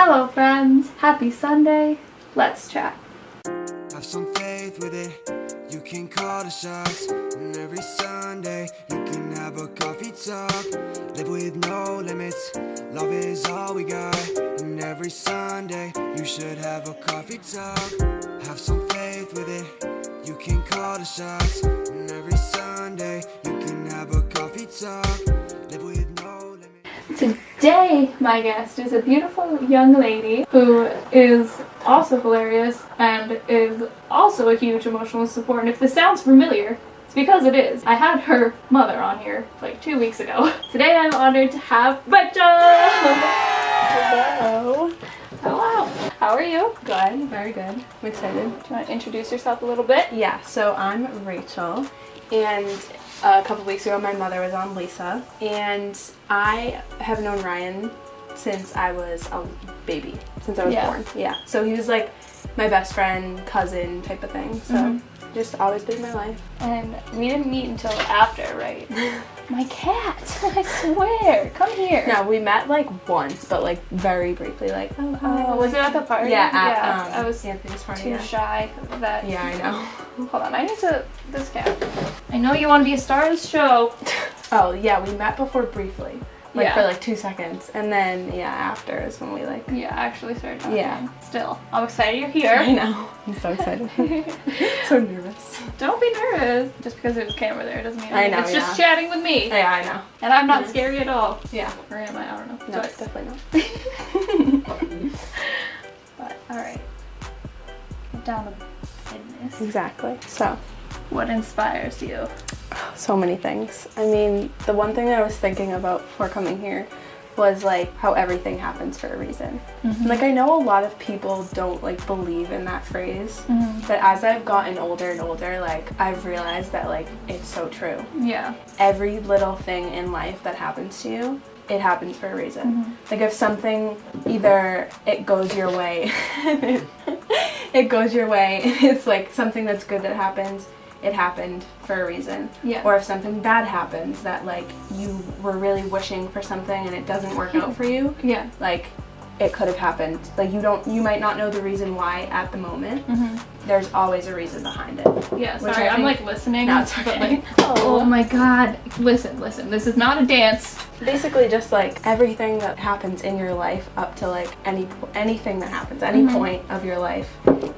Hello friends, happy Sunday, let's chat. Have some faith with it, you can call the shots. And every Sunday, you can have a coffee talk. Live with no limits, love is all we got. And every Sunday, you should have a coffee talk. Have some faith with it, you can call the shots. And every Sunday, you can have a coffee talk. Live with no limits. Today, my guest is a beautiful young lady who is also hilarious and is also a huge emotional support. And if this sounds familiar, it's because it is. I had her mother on here like 2 weeks ago. Today I'm honored to have Rachel! Hello. Hello. How are you? Good, very good. I'm excited. Do you want to introduce yourself a little bit? Yeah, so I'm Rachel, and a couple weeks ago my mother was on Lisa, and I have known Ryan since I was a baby, since I was born. Yeah, so he was like my best friend, cousin type of thing, so just always been in my life. And we didn't meet until after, right? My cat! I swear! Come here! No, we met like once, but like very briefly, like, oh, hi. Oh, was it at the party? Yeah, I was Anthony's party. too shy for that. Yeah, I know. Hold on, I need to, this cat. I know you want to be a star of the show. Oh, yeah, we met before briefly. Like Yeah. for like 2 seconds, and then after is when we like. Yeah, actually started talking. Yeah. Still, I'm excited you're here. I know. I'm so excited. So nervous. Don't be nervous. Just because there's a camera there doesn't mean I know, it's just chatting with me. Yeah, I know. And I'm not scary at all. Yeah. Or am I? I don't know. No, But- definitely not. But, alright. Get down to business. Exactly. So, What inspires you? so many things. I mean, the one thing that I was thinking about before coming here was like how everything happens for a reason. Like I know a lot of people don't like believe in that phrase, but as I've gotten older and older, like I've realized that like it's so true. Yeah. Every little thing in life that happens to you, it happens for a reason. Like if something, either it goes your way, it goes your way, it's like something that's good that happens, it happened for a reason. Yeah. Or if something bad happens that like you were really wishing for something and it doesn't work out for you, Yeah. like it could have happened. Like you might not know the reason why at the moment. There's always a reason behind it. Yeah, Which sorry, I I'm think- like listening. No, it's But okay. like, oh my god. Listen, this is not a dance. Basically just like everything that happens in your life up to like anything that happens, any point of your life,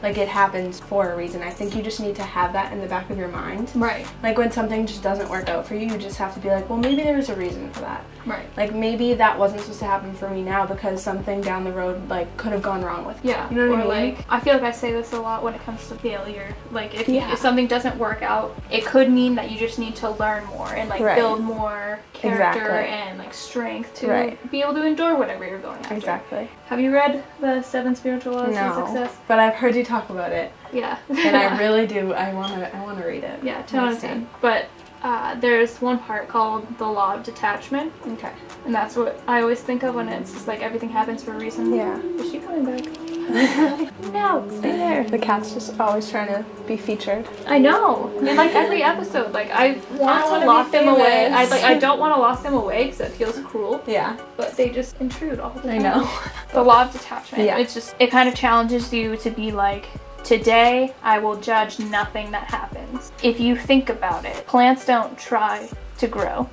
like it happens for a reason. I think you just need to have that in the back of your mind. Right. Like when something just doesn't work out for you, you just have to be like, well, maybe there's a reason for that. Right. Like maybe that wasn't supposed to happen for me now because something down the road like could have gone wrong with me. Yeah. You know what or I mean? like, I feel like I say this a lot when it comes to failure. Like if Yeah. something doesn't work out, it could mean that you just need to learn more and like Right. build more character Exactly. and like strength to Right. be able to endure whatever you're going after. Exactly. Have you read the 7 Spiritual Laws of No, Success? but I've heard you talk about it, Yeah. and I really do. I wanna read it. Yeah, 10 out of 10. But there's one part called the Law of Detachment, Okay. and that's what I always think of when it's just like everything happens for a reason. Yeah. Is she coming back? No, stay there. The cat's just always trying to be featured. I know. In like every episode, like I want wanna to lock be them away. famous. I don't want to lock them away because it feels cruel. Yeah. But they just intrude all the time. I know. The Law of Detachment. Yeah. It's just, it kind of challenges you to be like, today I will judge nothing that happens. If you think about it, plants don't try to grow.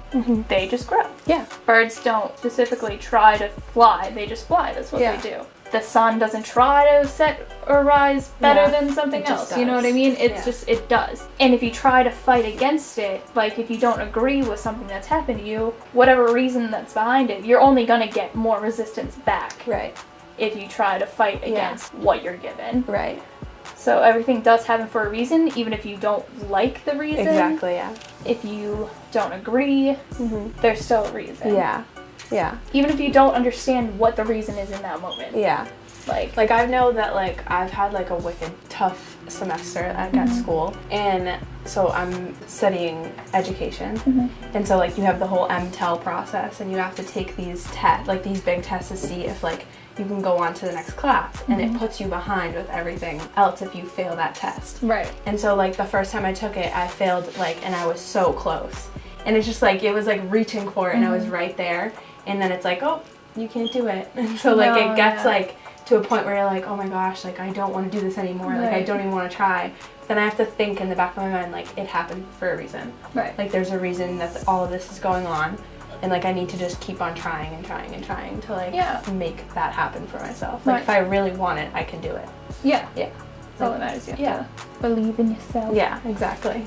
They just grow. Yeah. Birds don't specifically try to fly. They just fly. That's what Yeah. they do. The sun doesn't try to set or rise better Yeah, than something it just else. You know does. what I mean? It's Yeah. just, it does. And if you try to fight against it, like if you don't agree with something that's happened to you, whatever reason that's behind it, you're only gonna get more resistance back Right. if you try to fight against what you're given. Right. So everything does happen for a reason, even if you don't like the reason. Exactly. Yeah. If you don't agree, there's still a reason. Yeah. Yeah. Even if you don't understand what the reason is in that moment. Yeah. Like I know that like I've had like a wicked tough semester like at school, and so I'm studying education, and so like you have the whole MTEL process, and you have to take these tests, like these big tests to see if like you can go on to the next class, and it puts you behind with everything else if you fail that test. Right. And so like the first time I took it, I failed like, and I was so close, and it's just like it was like reaching for it, and I was right there, and then it's like, oh, you can't do it. And so like No, it gets yeah. like to a point where you're like, oh my gosh, like I don't want to do this anymore. Like I Right. don't even want to try. Then I have to think in the back of my mind, like it happened for a reason. Right. Like there's a reason that all of this is going on. And like I need to just keep on trying and trying and trying to like Yeah. make that happen for myself. Like Right. if I really want it, I can do it. Yeah. Yeah. That's all that matters. You have Yeah. to believe in yourself. Yeah, exactly.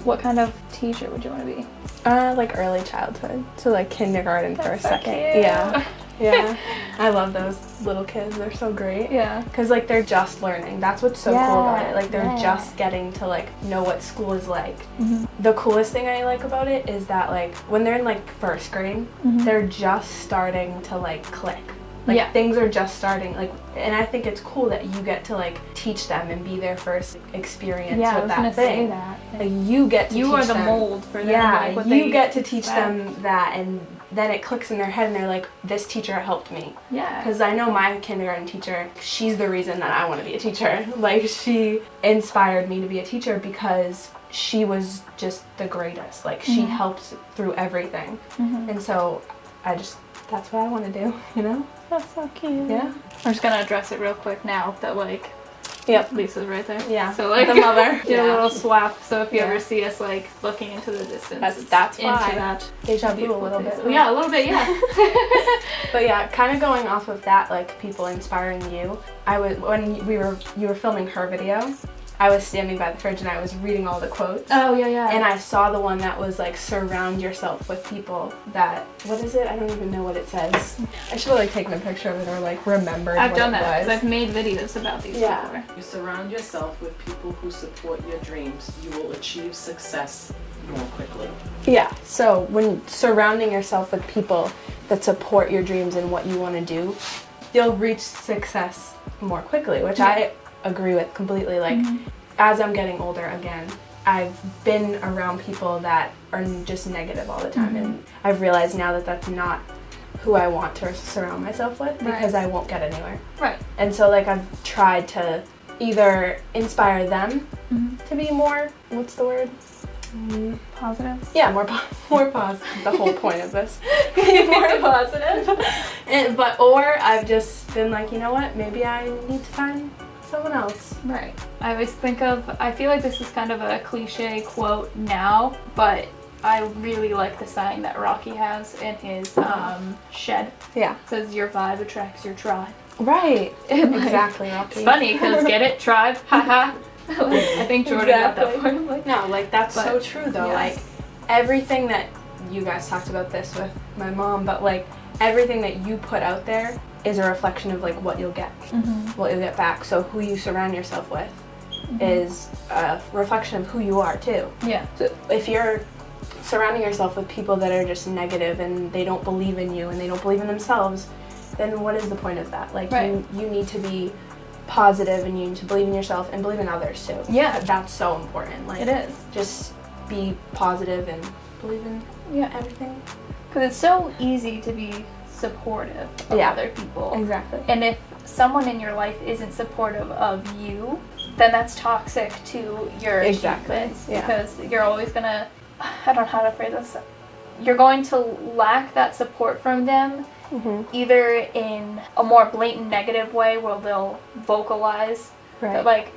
What kind of teacher would you want to be? Like early childhood. So like kindergarten, That's first, so second. cute. Yeah. Yeah. I love those little kids. They're so great. Yeah. Because like they're just learning. That's what's so cool about it. Like they're Yeah. just getting to like know what school is like. Mm-hmm. The coolest thing I like about it is that like when they're in like first grade, Mhm. they're just starting to like click. Like Yeah. things are just starting. Like, and I think it's cool that you get to like teach them and be their first experience Yeah, I with was that gonna thing. say that. Like you get to You teach are the them. mold for them. Yeah, like, what you they get to teach expect. them that, and then it clicks in their head, and they're like, "This teacher helped me." Yeah. Because I know my kindergarten teacher, she's the reason that I want to be a teacher. Like, she inspired me to be a teacher because she was just the greatest. Like, she helped through everything. Mhm. And so, that's what I want to do, you know? That's so cute. Yeah. I'm just gonna address it real quick now that like Yep. Lisa's right there. Yeah. So like The mother. did a Yeah. little swap. So if you Yeah. ever see us like looking into the distance, That's it's why. into that Deja vu a beautiful little place. bit. Yeah, a little bit. Yeah. But yeah, kind of going off of that, like people inspiring you. When you were filming her video, I was standing by the fridge and I was reading all the quotes. Oh yeah, yeah. And I saw the one that was like, surround yourself with people that, what is it? I don't even know what it says. I should have like taken a picture of it or like remembered I've what done it that because was. I've made videos about these Yeah. before. You surround yourself with people who support your dreams. You will achieve success more quickly. Yeah, so when surrounding yourself with people that support your dreams and what you want to do, you'll reach success more quickly, which I agree with completely. Like, as I'm getting older again, I've been around people that are just negative all the time, and I've realized now that that's not who I want to surround myself with because I won't get anywhere. Right. And so, like, I've tried to either inspire them to be more, what's the word? Positive. Yeah, more positive. The whole point of this, be more positive. Or I've just been like, you know what? Maybe I need to find someone else. Right. I always think of, I feel like this is kind of a cliche quote now, but I really like the saying that Rocky has in his shed. Yeah. It says, your vibe attracts your tribe. Right. And, like, Exactly, Rocky. It's funny because get it, tribe, haha. Like, I think Jordan got that Exactly. point. Like, No, like that's But, so true though. yeah. Like everything that you guys talked about this with my mom, but like everything that you put out there is a reflection of like what you'll get, what you'll get back. So who you surround yourself with is a reflection of who you are too. yeah. So if you're surrounding yourself with people that are just negative and they don't believe in you and they don't believe in themselves, then what is the point of that? Like Right. you need to be positive and you need to believe in yourself and believe in others too. Yeah. That's so important. Like It is. just be positive and believe in everything. Because it's so easy to be supportive of Yeah. other people. Exactly. And if someone in your life isn't supportive of you, then that's toxic to your Exactly, achievements. yeah. Because you're always gonna, I don't know how to phrase this, you're going to lack that support from them, either in a more blatant negative way where they'll vocalize. Right. Like,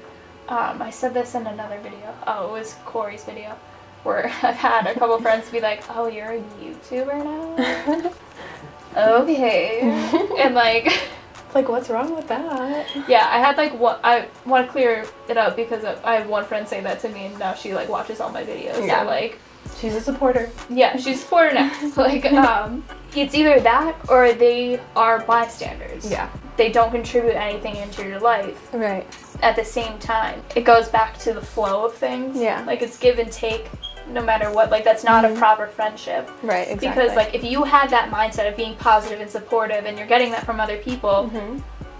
I said this in another video. Oh, it was Corey's video. Where I've had a couple friends be like, oh, you're a YouTuber now? Okay. And like, Like, what's wrong with that? yeah, I had like I want to clear it up because I had one friend say that to me and now she like watches all my videos. Yeah. So like, She's a supporter. yeah, she's a supporter now. Like, it's either that or they are bystanders. Yeah. They don't contribute anything into your life. Right. At the same time, it goes back to the flow of things. Yeah. Like, it's give and take no matter what. Like, that's not a proper friendship. Right, exactly. Because, like, if you had that mindset of being positive and supportive and you're getting that from other people,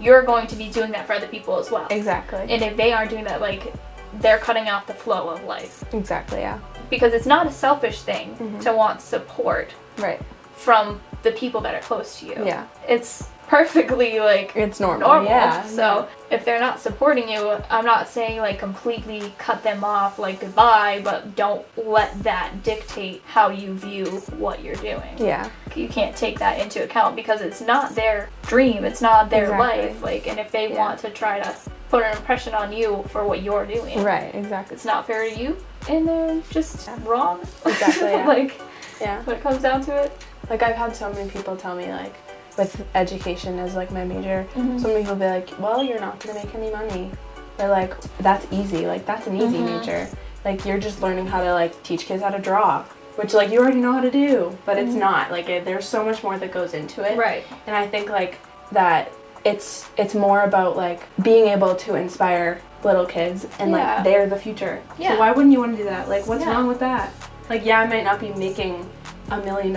you're going to be doing that for other people as well. Exactly. And if they aren't doing that, like, they're cutting off the flow of life. Exactly, yeah. Because it's not a selfish thing to want support Right. from the people that are close to you. Yeah. It's perfectly like It's normal. normal. Yeah. So if they're not supporting you, I'm not saying like completely cut them off, like goodbye, but don't let that dictate how you view what you're doing. Yeah. You can't take that into account because it's not their dream, it's not their Exactly. life. Like, and if they Yeah. want to try to put an impression on you for what you're doing, Right. Exactly. it's not fair to you, and they're just wrong. Exactly, yeah. Like, Yeah. when it comes down to it. Like, I've had so many people tell me, like, with education as, like, my major, Mhm. so many people be like, well, you're not going to make any money. They're like, that's easy. Like, that's an easy major. Like, you're just learning how to, like, teach kids how to draw, which, like, you already know how to do. But it's not. Like, there's so much more that goes into it. Right. And I think, like, that it's more about, like, being able to inspire little kids and, Yeah. like, they're the future. Yeah. So why wouldn't you want to do that? Like, what's Yeah. wrong with that? Like, yeah, I might not be making $1 million,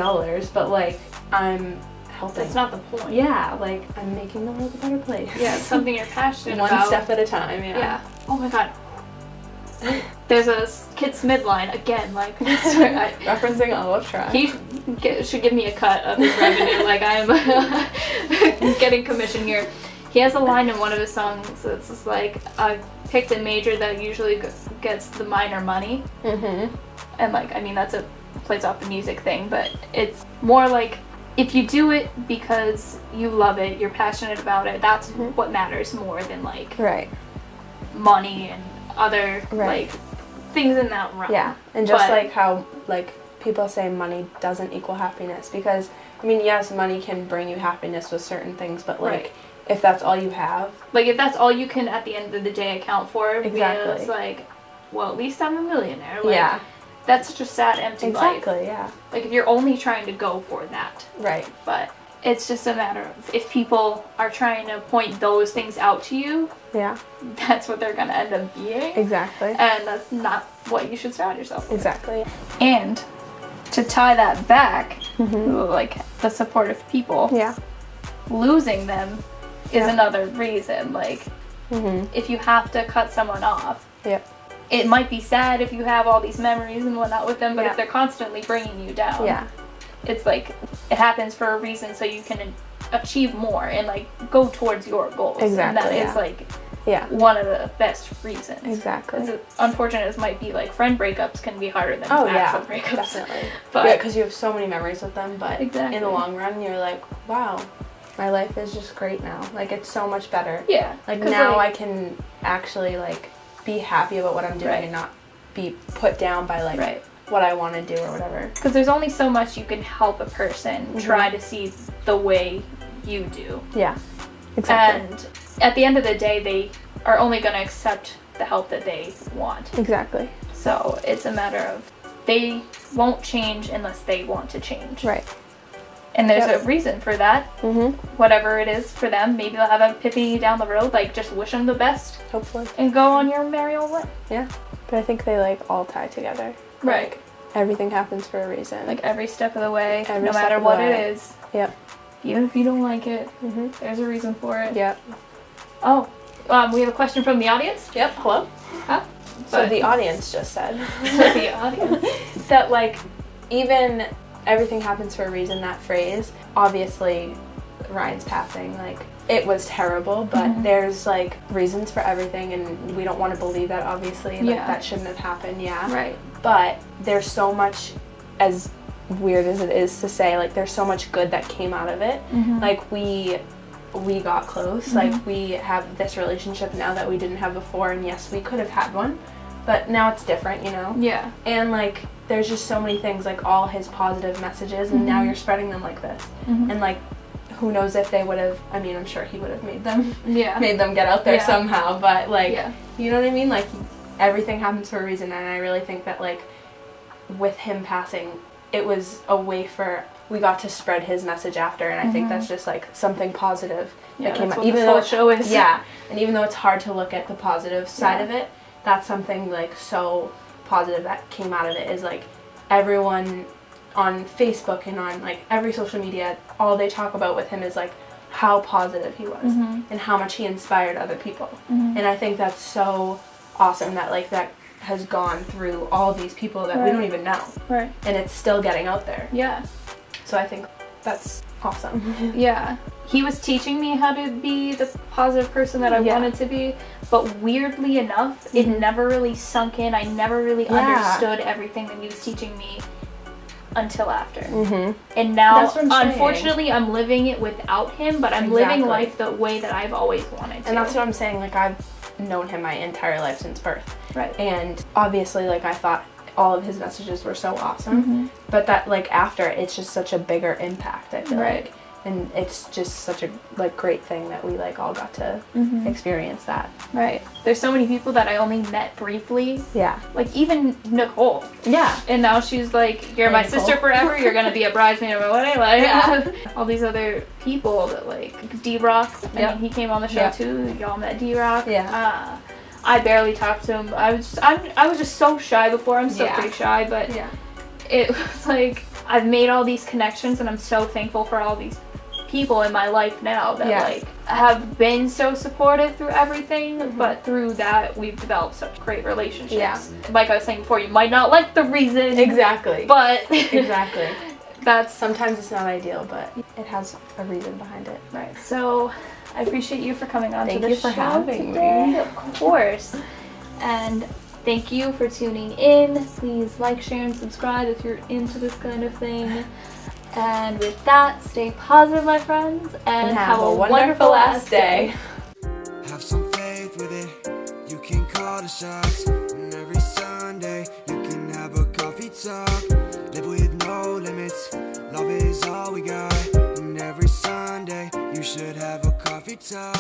but, like, I'm helping. That's not the point. Yeah, like, I'm making the world a better place. Yeah, it's something you're passionate One about. step at a time, yeah. Yeah. Oh my god. There's a Kids midline again. Like, I, Referencing Olive Track. he should give me a cut of his revenue. Like, I'm getting commission here. He has a line in one of his songs that's just like, I picked a major that usually gets the minor money. Mm-hmm. And like, I mean, plays off the music thing, but it's more like, if you do it because you love it, you're passionate about it, that's what matters more than like Right. money and other Right. like things in that realm. Yeah, and just But- like how, like, people say money doesn't equal happiness, because, I mean, yes, money can bring you happiness with certain things, but, like, Right. if that's all you have, Like, if that's all you can at the end of the day account for, Exactly. it's like, well, at least I'm a millionaire. Like, yeah, that's such a sad, empty life. exactly, yeah, Like, if you're only trying to go for that. right, But it's just a matter of, if people are trying to point those things out to you, yeah, that's what they're going to end up being. exactly, And that's not what you should surround yourself with. exactly, And to tie that back, like the supportive people, yeah, losing them is Yeah. another reason. Like, if you have to cut someone off, yep, it might be sad if you have all these memories and whatnot with them, but Yeah. if they're constantly bringing you down, yeah, it's like, it happens for a reason so you can achieve more and like go towards your goals. And that Exactly, is yeah. like yeah, one of the best reasons. exactly. As unfortunate as might be, like, friend breakups can be harder than Oh, actual yeah, breakups. definitely. But Yeah, because you have so many memories with them, but Exactly. in the long run, you're like, wow, my life is just great now. Like, it's so much better. yeah, Like, 'cause, now like, I can actually, like, be happy about what I'm doing Right. and not be put down by, like, Right. what I want to do or whatever. because there's only so much you can help a person try to see the way you do. Yeah, exactly. And at the end of the day, they are only going to accept the help that they want. Exactly. So it's a matter of, they won't change unless they want to change. Right. And there's Yep. a reason for that. Mm-hmm. Whatever it is for them, maybe they'll have an epiphany down the road. Like, just wish them the best Hopefully. and go on your merry old way. Yeah. But I think they, like, all tie together. Right. Like, everything happens for a reason. Like, every step of the way, Every no step matter of the what way. it is, Yep. even if you don't like it, Mm-hmm. there's a reason for it. Yep. Oh, we have a question from the audience. Yep. Hello? Huh? So But- the audience just said the audience. that, like, even everything happens for a reason, that phrase, obviously Ryan's passing, like, it was terrible, but there's, like, reasons for everything, and we don't want to believe that, obviously, like, Yeah. that shouldn't have happened, yeah. Right. But there's so much, as weird as it is to say, like, there's so much good that came out of it. Like, we got close, like, we have this relationship now that we didn't have before, and yes, we could have had one, but now it's different, you know? Yeah. And, like, there's just so many things, like, all his positive messages, and now you're spreading them like this. And, like, who knows if they would have, I mean, I'm sure he would have made them get out there Yeah. somehow, but, like, Yeah. you know what I mean? Like, everything happens for a reason, and I really think that, like, with him passing, it was a way for, we got to spread his message after, and I think that's just, like, something positive Yeah, that came that's out. what this whole it's, show is. yeah, and even though it's hard to look at the positive side Yeah. of it, that's something, like, so positive that came out of it, is, like, everyone on Facebook and on, like, every social media, all they talk about with him is, like, how positive he was and how much he inspired other people. And I think that's so awesome that, like, that has gone through all these people that we Right. don't even know, Right. and it's still getting out there. Yeah. So I think that's awesome. Yeah. He was teaching me how to be the positive person that I wanted to be, but weirdly enough, it never really sunk in. I never really understood everything that he was teaching me until after. And now, That's what I'm unfortunately, I'm living it without him, but I'm living life the way that I've always wanted to. And that's what I'm saying, like, I've known him my entire life since birth. Right. And obviously, like, I thought all of his messages were so awesome, but that, like, after, it's just such a bigger impact, I feel like. And it's just such a, like, great thing that we, like, all got to experience that. Right. There's so many people that I only met briefly. Yeah. Like, even Nicole. Yeah. And now she's like, you're my sister forever, you're gonna be a bridesmaid of my wedding. Like, all these other people that, like, D-Rock, I mean, he came on the show too. Y'all met D-Rock. Yeah. I barely talked to him. I was just so shy before. I'm still pretty shy, but it was like, I've made all these connections, and I'm so thankful for all these people in my life now that like have been so supportive through everything, but through that we've developed such great relationships. Like I was saying before, you might not like the reason, but that's, sometimes it's not ideal, but it has a reason behind it. Right. So I appreciate you for coming on to the show. Thank you for having today. me. Of course. And thank you for tuning in. Please like, share, and subscribe if you're into this kind of thing. And with that, stay positive, my friends, and have a wonderful last day. Have some faith with it. You can call the shots. And every Sunday you can have a coffee talk. Live with no limits. Love is all we got. And every Sunday you should have a coffee talk.